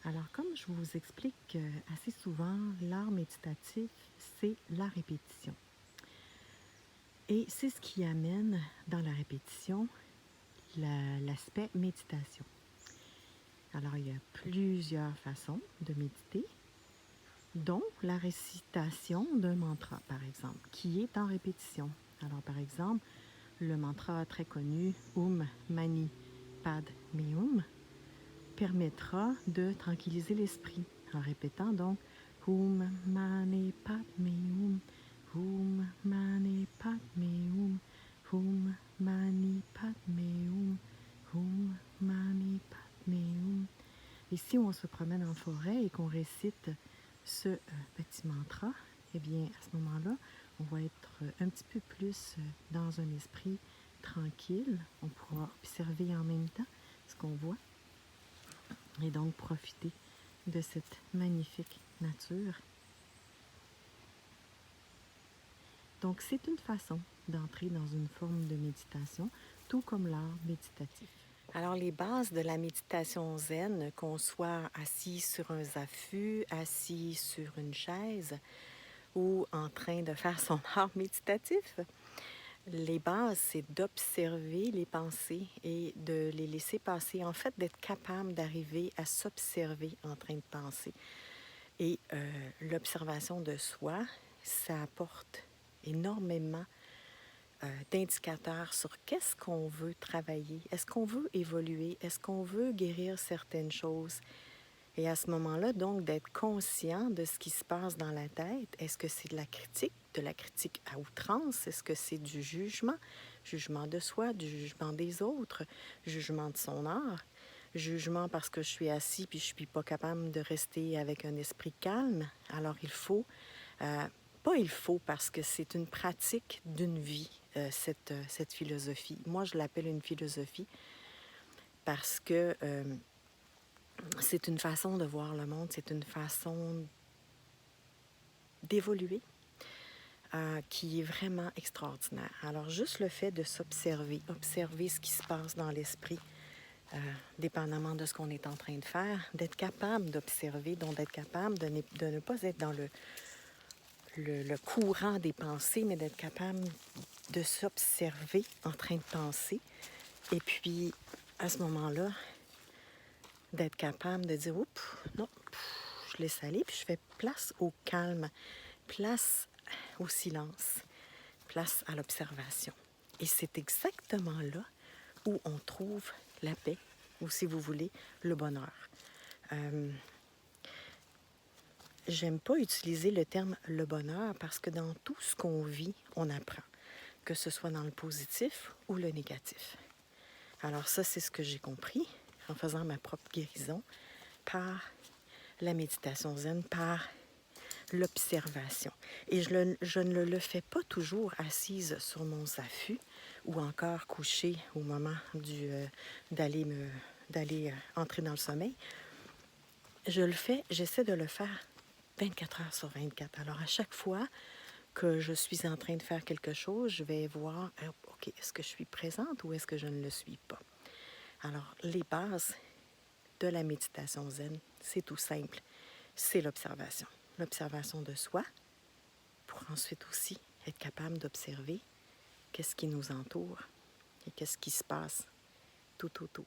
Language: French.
Alors, comme je vous explique assez souvent, l'art méditatif, c'est la répétition. Et c'est ce qui amène dans la répétition l'aspect méditation. Alors, il y a plusieurs façons de méditer, dont la récitation d'un mantra, par exemple, qui est en répétition. Alors, par exemple, le mantra très connu Mani Padme Hum permettra de tranquilliser l'esprit en répétant donc Mani Padme Mani Padme Mani Padme Mani Padme. Et si on se promène en forêt et qu'on récite ce petit mantra, eh bien, à ce moment-là, on va être un petit peu plus dans un esprit tranquille. On pourra observer en même temps ce qu'on voit et donc profiter de cette magnifique nature. Donc, c'est une façon d'entrer dans une forme de méditation, tout comme l'art méditatif. Alors, les bases de la méditation zen, qu'on soit assis sur un zafu, assis sur une chaise ou en train de faire son art méditatif, les bases, c'est d'observer les pensées et de les laisser passer. En fait, d'être capable d'arriver à s'observer en train de penser. Et l'observation de soi, ça apporte énormément d'indicateurs sur qu'est-ce qu'on veut travailler, est-ce qu'on veut évoluer, est-ce qu'on veut guérir certaines choses. Et à ce moment-là, donc, d'être conscient de ce qui se passe dans la tête. Est-ce que c'est de la critique à outrance? Est-ce que c'est du jugement de soi, du jugement des autres, jugement de son art, jugement parce que je suis assis puis je suis pas capable de rester avec un esprit calme? Alors il faut, pas il faut parce que c'est une pratique d'une vie, cette philosophie. Moi, je l'appelle une philosophie parce que c'est une façon de voir le monde, c'est une façon d'évoluer qui est vraiment extraordinaire. Alors, juste le fait de s'observer, observer ce qui se passe dans l'esprit, dépendamment de ce qu'on est en train de faire, d'être capable d'observer, donc d'être capable de ne pas être dans le courant des pensées, mais d'être capable de s'observer en train de penser. Et puis, à ce moment-là, d'être capable de dire, oups, non, je laisse aller, puis je fais place au calme, place au silence, place à l'observation. Et c'est exactement là où on trouve la paix, ou si vous voulez, le bonheur. J'aime pas utiliser le terme le bonheur parce que dans tout ce qu'on vit, on apprend, que ce soit dans le positif ou le négatif. Alors ça, c'est ce que j'ai compris en faisant ma propre guérison par la méditation zen, par l'observation. Et je ne le fais pas toujours assise sur mon zafu ou encore couchée au moment d'aller entrer dans le sommeil. J'essaie de le faire 24 heures sur 24. Alors, à chaque fois que je suis en train de faire quelque chose, je vais voir, OK, est-ce que je suis présente ou est-ce que je ne le suis pas? Alors, les bases de la méditation zen, c'est tout simple. C'est l'observation. L'observation de soi pour ensuite aussi être capable d'observer qu'est-ce qui nous entoure et qu'est-ce qui se passe tout autour.